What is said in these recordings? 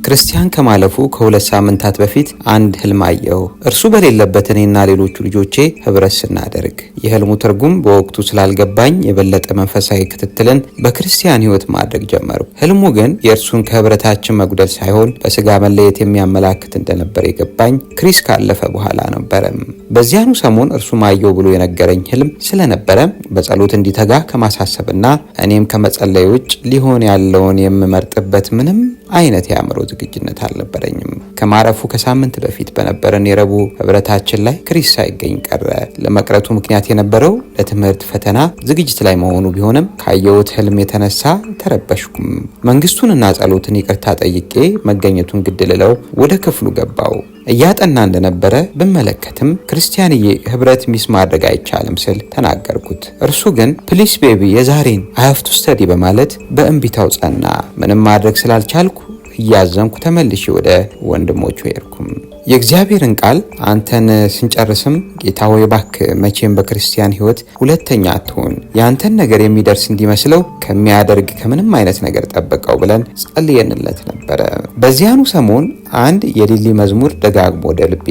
ክርስቲያን ከማለፉ ከ2 ሳምንታት በፊት አንድ ህልም አየሁ። እርሱ በሌለበት እኔና ሌሎቹ ልጆቼ ህብረት ስናደርግ፣ የህልሙ ትርጉም በወቅቱ ስላልገባኝ የበለጠ መንፈሳዊ ክትትልን በክርስቲያን ህይወት ማድረግ ጀመርኩ። ህልሙ ግን የእርሱን ከህብረታችን መጉደል ሳይሆን በስጋ መለየት የሚያመላክት እንደነበር የገባኝ ክሪስ ካለፈ በኋላ ነበረ። በዚያኑ ሰሞን እርሱ ማየው ብሎ የነገረኝ ህልም ስለነበረ በጸሎት እንዲተጋ ከማሳሰብና እኔም ከመጸለይ ውጭ ሊሆን ያለውን የምመርጥበት ምንም አይነት የአእምሮ ዝግጁነት አልነበረኝም። ከማረፉ ከሳምንት በፊት በነበረን የረቡዕ ህብረታችን ላይ ክሪስ ሳይገኝ ቀረ። ለመቅረቱ ምክንያት የነበረው ለትምህርት ፈተና ዝግጅት ላይ መሆኑ ቢሆንም ካየሁት ህልም የተነሳ ተረበሽኩም። መንግስቱንና ጸሎትን ይቅርታ ጠይቄ መገኘቱን ግድ ልለው ወደ ክፍሉ ገባው። እያጠና እንደነበረ ብመለከትም ክርስቲያንዬ ህብረት ሚስ ማድረግ አይቻልም ስል ተናገርኩት። እርሱ ግን ፕሊስ ቤቢ የዛሬን አያፍቱ ስተዲ በማለት በእንቢታው ጸና። ምንም ማድረግ ስላልቻልኩ እያዘንኩ ተመልሼ ወደ ወንድሞቹ ሄድኩም። የእግዚአብሔርን ቃል አንተን ስንጨርስም ጌታ ሆይ እባክህ መቼም በክርስቲያን ህይወት ሁለተኛ አትሁን፣ ያንተን ነገር የሚደርስ እንዲመስለው ከሚያደርግ ከምንም አይነት ነገር ጠብቀው ብለን ጸልየንለት ነበረ። በዚያኑ ሰሞን አንድ የሊሊ መዝሙር ደጋግሞ ወደ ልቤ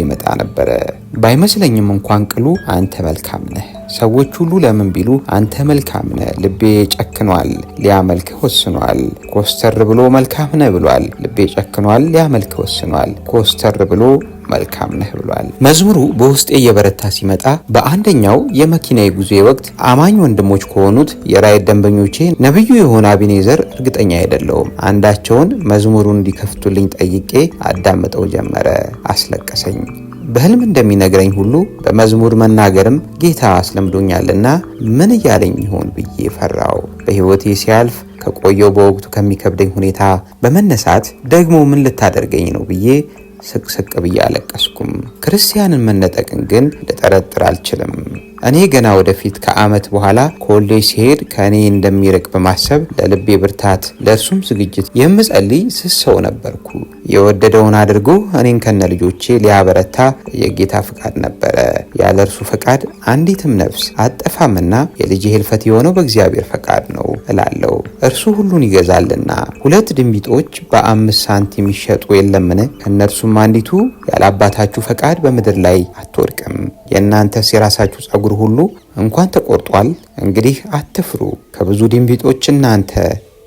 ይመጣ ነበረ። ባይመስለኝም እንኳን ቅሉ አንተ መልካም ነህ፣ ሰዎች ሁሉ ለምን ቢሉ አንተ መልካም ነህ፣ ልቤ ጨክኗል ሊያመልክህ ወስኗል፣ ኮስተር ብሎ መልካም ነህ ብሏል። ልቤ ጨክኗል ሊያመልክህ ወስኗል፣ ኮስተር ብሎ መልካም ነህ ብሏል። መዝሙሩ በውስጤ እየበረታ ሲመጣ በአንደኛው የመኪናዬ ጉዞ ወቅት አማኝ ወንድሞች ከሆኑት የራይድ ደንበኞቼ ነብዩ የሆነ አቢኔዘር እርግጠኛ አይደለሁም አንዳቸውን መዝሙሩን እንዲከፍቱልኝ ጠይቄ አዳምጠው ጀመረ። አስለቀሰኝ። በህልም እንደሚነግረኝ ሁሉ በመዝሙር መናገርም ጌታ አስለምዶኛልና ምን እያለኝ ይሆን ብዬ ፈራው። በህይወቴ ሲያልፍ ከቆየው በወቅቱ ከሚከብደኝ ሁኔታ በመነሳት ደግሞ ምን ልታደርገኝ ነው ብዬ ስቅስቅ ብዬ አለቀስኩም። ክርስቲያንን መነጠቅን ግን ልጠረጥር አልችልም። እኔ ገና ወደፊት ከዓመት በኋላ ኮሌጅ ሲሄድ ከእኔ እንደሚርቅ በማሰብ ለልቤ ብርታት ለእርሱም ዝግጅት የምጸልይ ስሰው ነበርኩ። የወደደውን አድርጎ እኔን ከነ ልጆቼ ሊያበረታ የጌታ ፍቃድ ነበረ። ያለ እርሱ ፈቃድ አንዲትም ነፍስ አጠፋምና የልጅ ህልፈት የሆነው በእግዚአብሔር ፈቃድ ነው እላለሁ። እርሱ ሁሉን ይገዛልና። 2 ድንቢጦች በ5 ሳንቲም ይሸጡ የለምን? ከእነርሱም አንዲቱ ያለ አባታችሁ ፈቃድ በምድር ላይ አትወድቅም። የእናንተስ የራሳችሁ ጸጉር ሁሉ እንኳን ተቆርጧል። እንግዲህ አትፍሩ፣ ከብዙ ድንቢጦች እናንተ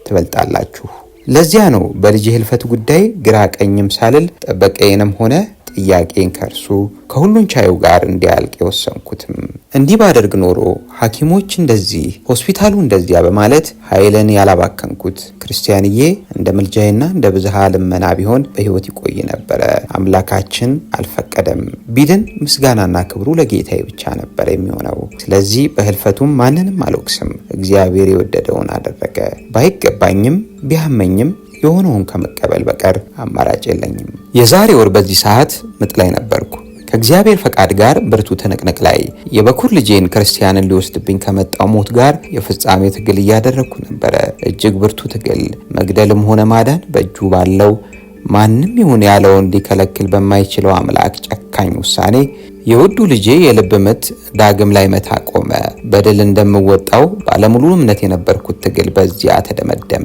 ትበልጣላችሁ። ለዚያ ነው በልጅ ህልፈት ጉዳይ ግራ ቀኝም ሳልል ጠበቀኝንም ሆነ ጥያቄን ከእርሱ ከሁሉን ቻዩ ጋር እንዲያልቅ የወሰንኩትም። እንዲህ ባደርግ ኖሮ ሐኪሞች እንደዚህ ሆስፒታሉ እንደዚያ በማለት ኃይልን ያላባከንኩት ክርስቲያንዬ እንደ ምልጃይና እንደ ብዝሃ ልመና ቢሆን በህይወት ይቆይ ነበረ። አምላካችን አልፈቀደም። ቢድን ምስጋናና ክብሩ ለጌታዬ ብቻ ነበር የሚሆነው። ስለዚህ በህልፈቱም ማንንም አልወቅስም። እግዚአብሔር የወደደውን አደረገ። ባይገባኝም ቢያመኝም የሆነውን ከመቀበል በቀር አማራጭ የለኝም። የዛሬ ወር በዚህ ሰዓት ምጥ ላይ ነበርኩ። ከእግዚአብሔር ፈቃድ ጋር ብርቱ ትንቅንቅ ላይ የበኩር ልጄን ክርስቲያንን ሊወስድብኝ ከመጣው ሞት ጋር የፍጻሜ ትግል እያደረግኩ ነበረ። እጅግ ብርቱ ትግል። መግደልም ሆነ ማዳን በእጁ ባለው ማንም ይሁን ያለውን ሊከለክል በማይችለው አምላክ ጨካኝ ውሳኔ የውዱ ልጄ የልብ ምት ዳግም ላይ መታ ቆመ። በድል እንደምወጣው ባለሙሉ እምነት የነበርኩት ትግል በዚያ ተደመደመ።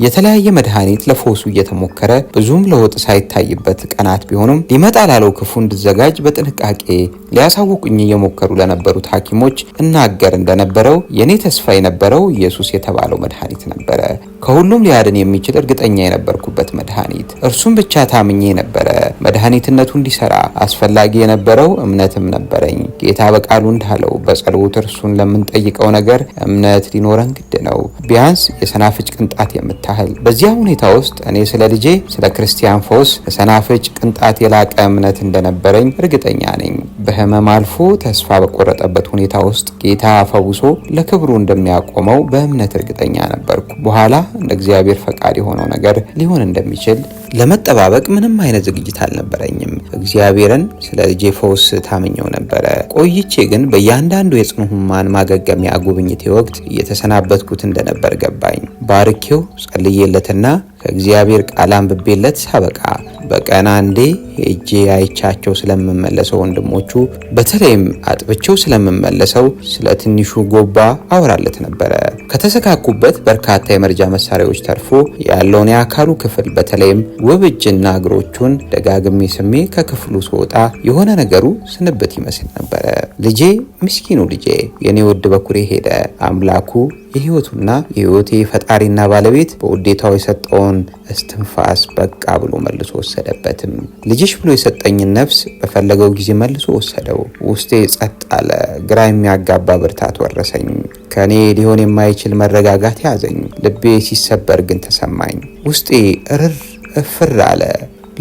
የተለያየ መድኃኒት ለፈውሱ እየተሞከረ ብዙም ለውጥ ሳይታይበት ቀናት ቢሆኑም ሊመጣ ላለው ክፉ እንድዘጋጅ በጥንቃቄ ሊያሳውቁኝ እየሞከሩ ለነበሩት ሐኪሞች እናገር እንደነበረው የኔ ተስፋ የነበረው ኢየሱስ የተባለው መድኃኒት ነበረ። ከሁሉም ሊያድን የሚችል እርግጠኛ የነበርኩበት መድኃኒት እርሱም ብቻ ታምኜ ነበረ። መድኃኒትነቱ እንዲሰራ አስፈላጊ የነበረው እምነትም ነበረኝ። ጌታ በቃሉ እንዳለው በጸሎት እርሱን ለምንጠይቀው ነገር እምነት ሊኖረን ግድ ነው፣ ቢያንስ የሰናፍጭ ቅንጣት የምታህል። በዚያ ሁኔታ ውስጥ እኔ ስለ ልጄ ስለ ክርስቲያን ፈውስ ከሰናፍጭ ቅንጣት የላቀ እምነት እንደነበረኝ እርግጠኛ ነኝ። በህመም አልፎ ተስፋ በቆረጠበት ሁኔታ ውስጥ ጌታ ፈውሶ ለክብሩ እንደሚያቆመው በእምነት እርግጠኛ ነበርኩ። በኋላ እንደ እግዚአብሔር ፈቃድ የሆነው ነገር ሊሆን እንደሚችል ለመጠባበቅ ምንም አይነት ዝግጅት አልነበረኝም። እግዚአብሔርን ስለ ልጄ ፈውስ ታምኘው ነበረ። ቆይቼ ግን በእያንዳንዱ የጽኑ ህሙማን ማገገሚያ ጉብኝቴ ወቅት እየተሰናበትኩት እንደነበር ገባኝ። ባርኬው ጸልዬለትና ከእግዚአብሔር ቃል አንብቤለት ሳበቃ በቀን አንዴ ሄጄ አይቻቸው ስለምመለሰው ወንድሞቹ፣ በተለይም አጥብቸው ስለምመለሰው ስለ ትንሹ ጎባ አወራለት ነበረ። ከተሰካኩበት በርካታ የመርጃ መሳሪያዎች ተርፎ ያለውን የአካሉ ክፍል በተለይም ውብ እጅና እግሮቹን ደጋግሜ ስሜ ከክፍሉ ስወጣ የሆነ ነገሩ ስንብት ይመስል ነበረ። ልጄ፣ ምስኪኑ ልጄ፣ የኔ ውድ በኩሬ ሄደ። አምላኩ የህይወቱና የህይወቴ ፈጣሪና ባለቤት በውዴታው የሰጠውን እስትንፋስ በቃ ብሎ መልሶ ወሰደበትም። ልጅሽ ብሎ የሰጠኝን ነፍስ በፈለገው ጊዜ መልሶ ወሰደው። ውስጤ ጸጥ አለ። ግራ የሚያጋባ ብርታት ወረሰኝ። ከኔ ሊሆን የማይችል መረጋጋት ያዘኝ። ልቤ ሲሰበር ግን ተሰማኝ። ውስጤ እርር እፍር አለ።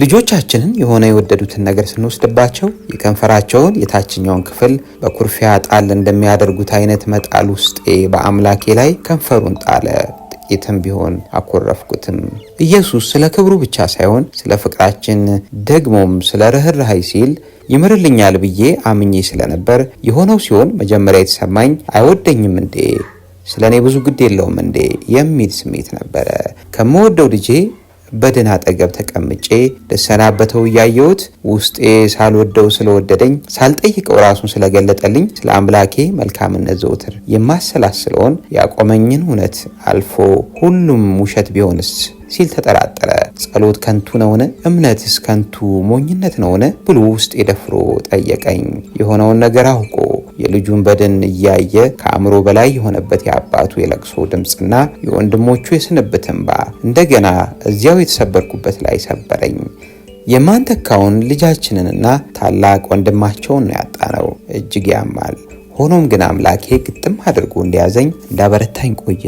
ልጆቻችንን የሆነ የወደዱትን ነገር ስንወስድባቸው የከንፈራቸውን የታችኛውን ክፍል በኩርፊያ ጣል እንደሚያደርጉት አይነት መጣል ውስጤ በአምላኬ ላይ ከንፈሩን ጣለ። ጥቂትም ቢሆን አኮረፍኩትም። ኢየሱስ ስለ ክብሩ ብቻ ሳይሆን ስለ ፍቅራችን ደግሞም ስለ ርኅራኄ ሲል ይምርልኛል ብዬ አምኜ ስለነበር የሆነው ሲሆን መጀመሪያ የተሰማኝ አይወደኝም እንዴ? ስለ እኔ ብዙ ግድ የለውም እንዴ? የሚል ስሜት ነበረ። ከምወደው ልጄ በድን አጠገብ ተቀምጬ ልሰናበተው እያየሁት ውስጤ ሳልወደው ስለወደደኝ ሳልጠይቀው ራሱን ስለገለጠልኝ ስለ አምላኬ መልካምነት ዘውትር የማሰላስለውን ያቆመኝን እውነት አልፎ ሁሉም ውሸት ቢሆንስ ሲል ተጠራጠረ። ጸሎት ከንቱ ነውን? እምነትስ ከንቱ ሞኝነት ነውን? ብሎ ውስጤ ደፍሮ ጠየቀኝ። የሆነውን ነገር አውቆ የልጁን በድን እያየ ከአእምሮ በላይ የሆነበት የአባቱ የለቅሶ ድምፅና የወንድሞቹ የስንብት እንባ እንደገና እዚያው የተሰበርኩበት ላይ ሰበረኝ። የማንተካውን ልጃችንንና ታላቅ ወንድማቸውን ነው ያጣነው። እጅግ ያማል። ሆኖም ግን አምላኬ ግጥም አድርጎ እንዲያዘኝ እንዳበረታኝ ቆየ።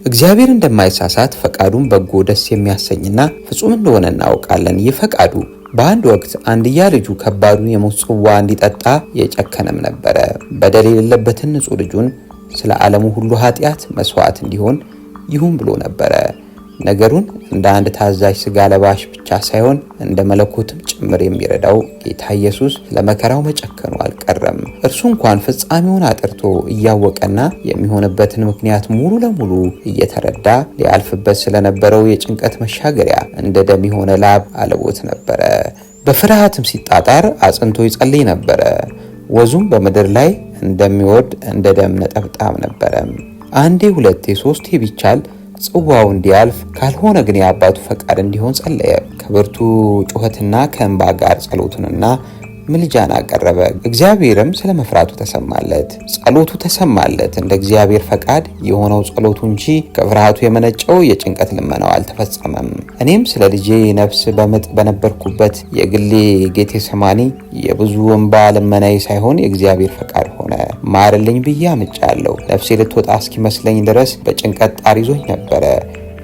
እግዚአብሔር እንደማይሳሳት ፈቃዱን በጎ ደስ የሚያሰኝና ፍጹም እንደሆነ እናውቃለን። ይህ ፈቃዱ በአንድ ወቅት አንድያ ልጁ ከባዱን የሞት ጽዋ እንዲጠጣ የጨከነም ነበረ። በደል የሌለበትን ንጹሕ ልጁን ስለ ዓለሙ ሁሉ ኃጢአት መስዋዕት እንዲሆን ይሁን ብሎ ነበረ። ነገሩን እንደ አንድ ታዛዥ ስጋ ለባሽ ብቻ ሳይሆን እንደ መለኮትም ጭምር የሚረዳው ጌታ ኢየሱስ ለመከራው መጨከኑ አልቀረም። እርሱ እንኳን ፍጻሜውን አጥርቶ እያወቀና የሚሆንበትን ምክንያት ሙሉ ለሙሉ እየተረዳ ሊያልፍበት ስለነበረው የጭንቀት መሻገሪያ እንደ ደም የሆነ ላብ አልቦት ነበረ። በፍርሃትም ሲጣጣር አጽንቶ ይጸልይ ነበረ። ወዙም በምድር ላይ እንደሚወርድ እንደ ደም ነጠብጣብ ነበረ። አንዴ ሁለቴ ሶስቴ ቢቻል ጽዋው እንዲያልፍ ካልሆነ ግን የአባቱ ፈቃድ እንዲሆን ጸለየ። ከብርቱ ጩኸትና ከእንባ ጋር ጸሎቱንና ምልጃን አቀረበ። እግዚአብሔርም ስለ መፍራቱ ተሰማለት፣ ጸሎቱ ተሰማለት። እንደ እግዚአብሔር ፈቃድ የሆነው ጸሎቱ እንጂ ከፍርሃቱ የመነጨው የጭንቀት ልመናው አልተፈጸመም። እኔም ስለ ልጄ ነፍስ በምጥ በነበርኩበት የግሌ ጌቴሰማኒ የብዙ እንባ ልመናዬ ሳይሆን የእግዚአብሔር ፈቃድ ሆነ። ማርልኝ ብዬ አምጫለሁ። ነፍሴ ልትወጣ እስኪመስለኝ ድረስ በጭንቀት ጣር ይዞኝ ነበረ።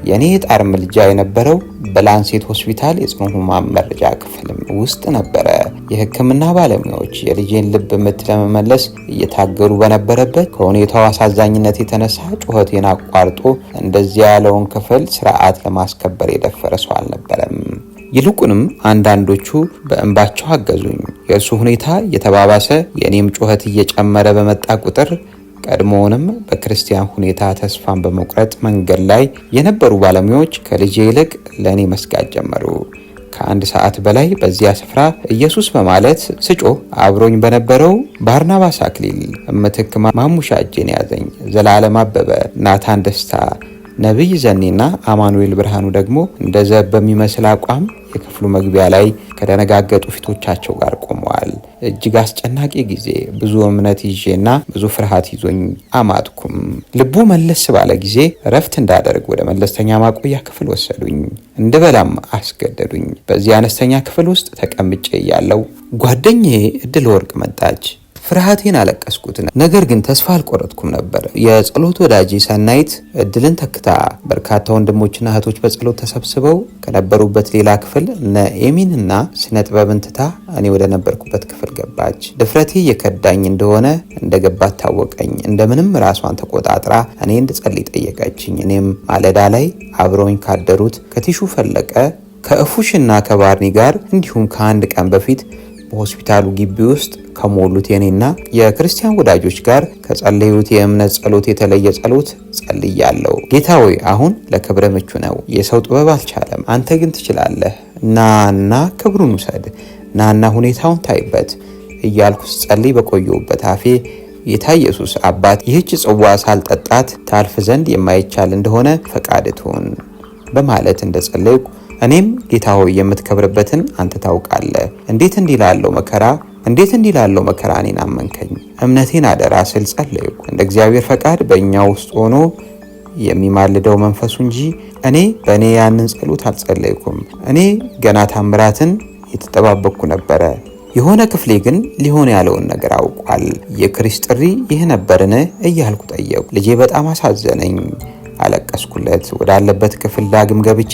የኔ የጣር ምልጃ የነበረው በላንሴት ሆስፒታል የጽኑ ሕሙማን መረጃ ክፍልም ውስጥ ነበረ። የሕክምና ባለሙያዎች የልጄን ልብ ምት ለመመለስ እየታገሉ በነበረበት ከሁኔታው አሳዛኝነት የተነሳ ጩኸቴን አቋርጦ እንደዚያ ያለውን ክፍል ስርዓት ለማስከበር የደፈረ ሰው አልነበረም። ይልቁንም አንዳንዶቹ በእንባቸው አገዙኝ። የእርሱ ሁኔታ እየተባባሰ የእኔም ጩኸት እየጨመረ በመጣ ቁጥር ቀድሞውንም በክርስቲያን ሁኔታ ተስፋን በመቁረጥ መንገድ ላይ የነበሩ ባለሙያዎች ከልጄ ይልቅ ለእኔ መስጋት ጀመሩ። ከአንድ ሰዓት በላይ በዚያ ስፍራ ኢየሱስ በማለት ስጮህ አብሮኝ በነበረው ባርናባስ አክሊል፣ ምትክ ማሙሻ እጄን ያዘኝ። ዘላለም አበበ፣ ናታን ደስታ፣ ነቢይ ዘኔና አማኑኤል ብርሃኑ ደግሞ እንደ ዘብ በሚመስል አቋም የክፍሉ መግቢያ ላይ ከደነጋገጡ ፊቶቻቸው ጋር ቆመዋል። እጅግ አስጨናቂ ጊዜ፣ ብዙ እምነት ይዤና ብዙ ፍርሃት ይዞኝ አማጥኩም። ልቡ መለስ ባለ ጊዜ እረፍት እንዳደርግ ወደ መለስተኛ ማቆያ ክፍል ወሰዱኝ። እንድበላም አስገደዱኝ። በዚህ አነስተኛ ክፍል ውስጥ ተቀምጬ ያለው ጓደኛዬ እድል ወርቅ መጣች። ፍርሃቴን አለቀስኩት። ነገር ግን ተስፋ አልቆረጥኩም ነበር። የጸሎት ወዳጄ ሰናይት እድልን ተክታ በርካታ ወንድሞችና እህቶች በጸሎት ተሰብስበው ከነበሩበት ሌላ ክፍል እነ ኤሚንና ስነ ጥበብን ትታ እኔ ወደ ነበርኩበት ክፍል ገባች። ድፍረቴ የከዳኝ እንደሆነ እንደገባት ታወቀኝ። እንደምንም ራሷን ተቆጣጥራ እኔ እንድጸልይ ጠየቀችኝ። እኔም ማለዳ ላይ አብረውኝ ካደሩት ከቲሹ ፈለቀ ከእፉሽና ከባርኒ ጋር እንዲሁም ከአንድ ቀን በፊት በሆስፒታሉ ግቢ ውስጥ ከሞሉት የኔና የክርስቲያን ወዳጆች ጋር ከጸለዩት የእምነት ጸሎት የተለየ ጸሎት ጸልያለሁ። ጌታ ሆይ አሁን ለክብረ ምቹ ነው። የሰው ጥበብ አልቻለም፣ አንተ ግን ትችላለህ። ናና ክብሩን ውሰድ፣ ናና ሁኔታውን ታይበት እያልኩ ስጸልይ በቆየሁበት አፌ ጌታ ኢየሱስ አባት ይህች ጽዋ ሳልጠጣት ታልፍ ዘንድ የማይቻል እንደሆነ ፈቃድ ትሁን በማለት እንደጸለይኩ እኔም ጌታ ሆይ የምትከብርበትን አንተ ታውቃለህ፣ እንዴት እንዲህ ላለው መከራ እኔን አመንከኝ፣ እምነቴን አደራ ስል ጸለይኩ። እንደ እግዚአብሔር ፈቃድ በእኛ ውስጥ ሆኖ የሚማልደው መንፈሱ እንጂ በእኔ ያንን ጸሎት አልጸለይኩም። እኔ ገና ታምራትን የተጠባበቅኩ ነበረ። የሆነ ክፍሌ ግን ሊሆን ያለውን ነገር አውቋል። የክሪስ ጥሪ ይህ ነበርን እያልኩ ጠየቁ። ልጄ በጣም አሳዘነኝ። አለቀስኩለት። ወዳለበት ክፍል ዳግም ገብቼ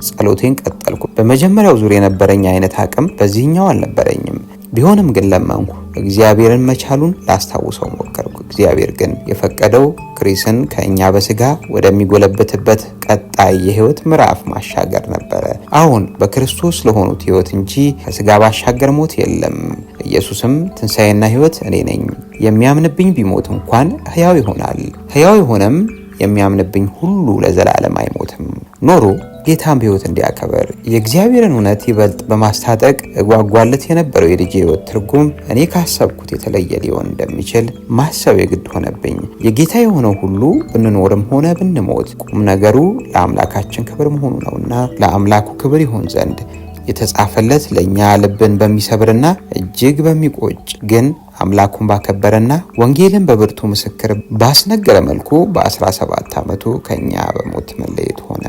ጸሎቴን ቀጠልኩ። በመጀመሪያው ዙር የነበረኝ አይነት አቅም በዚህኛው አልነበረኝም። ቢሆንም ግን ለመንኩ። እግዚአብሔርን መቻሉን ላስታውሰው ሞከርኩ። እግዚአብሔር ግን የፈቀደው ክሪስን ከእኛ በስጋ ወደሚጎለበትበት ቀጣይ የህይወት ምዕራፍ ማሻገር ነበረ። አሁን በክርስቶስ ለሆኑት ህይወት እንጂ ከስጋ ባሻገር ሞት የለም። ኢየሱስም ትንሣኤና ህይወት እኔ ነኝ። የሚያምንብኝ ቢሞት እንኳን ሕያው ይሆናል። ሕያው የሆነም የሚያምንብኝ ሁሉ ለዘላለም አይሞትም። ኖሮ ጌታን በህይወት እንዲያከበር የእግዚአብሔርን እውነት ይበልጥ በማስታጠቅ እጓጓለት የነበረው የልጄ ህይወት ትርጉም እኔ ካሰብኩት የተለየ ሊሆን እንደሚችል ማሰብ የግድ ሆነብኝ። የጌታ የሆነው ሁሉ ብንኖርም ሆነ ብንሞት ቁም ነገሩ ለአምላካችን ክብር መሆኑ ነውና ለአምላኩ ክብር ይሆን ዘንድ የተጻፈለት ለእኛ ልብን በሚሰብርና እጅግ በሚቆጭ ግን አምላኩን ባከበረና ወንጌልን በብርቱ ምስክር ባስነገረ መልኩ በ17 ዓመቱ ከኛ በሞት መለየት ሆነ።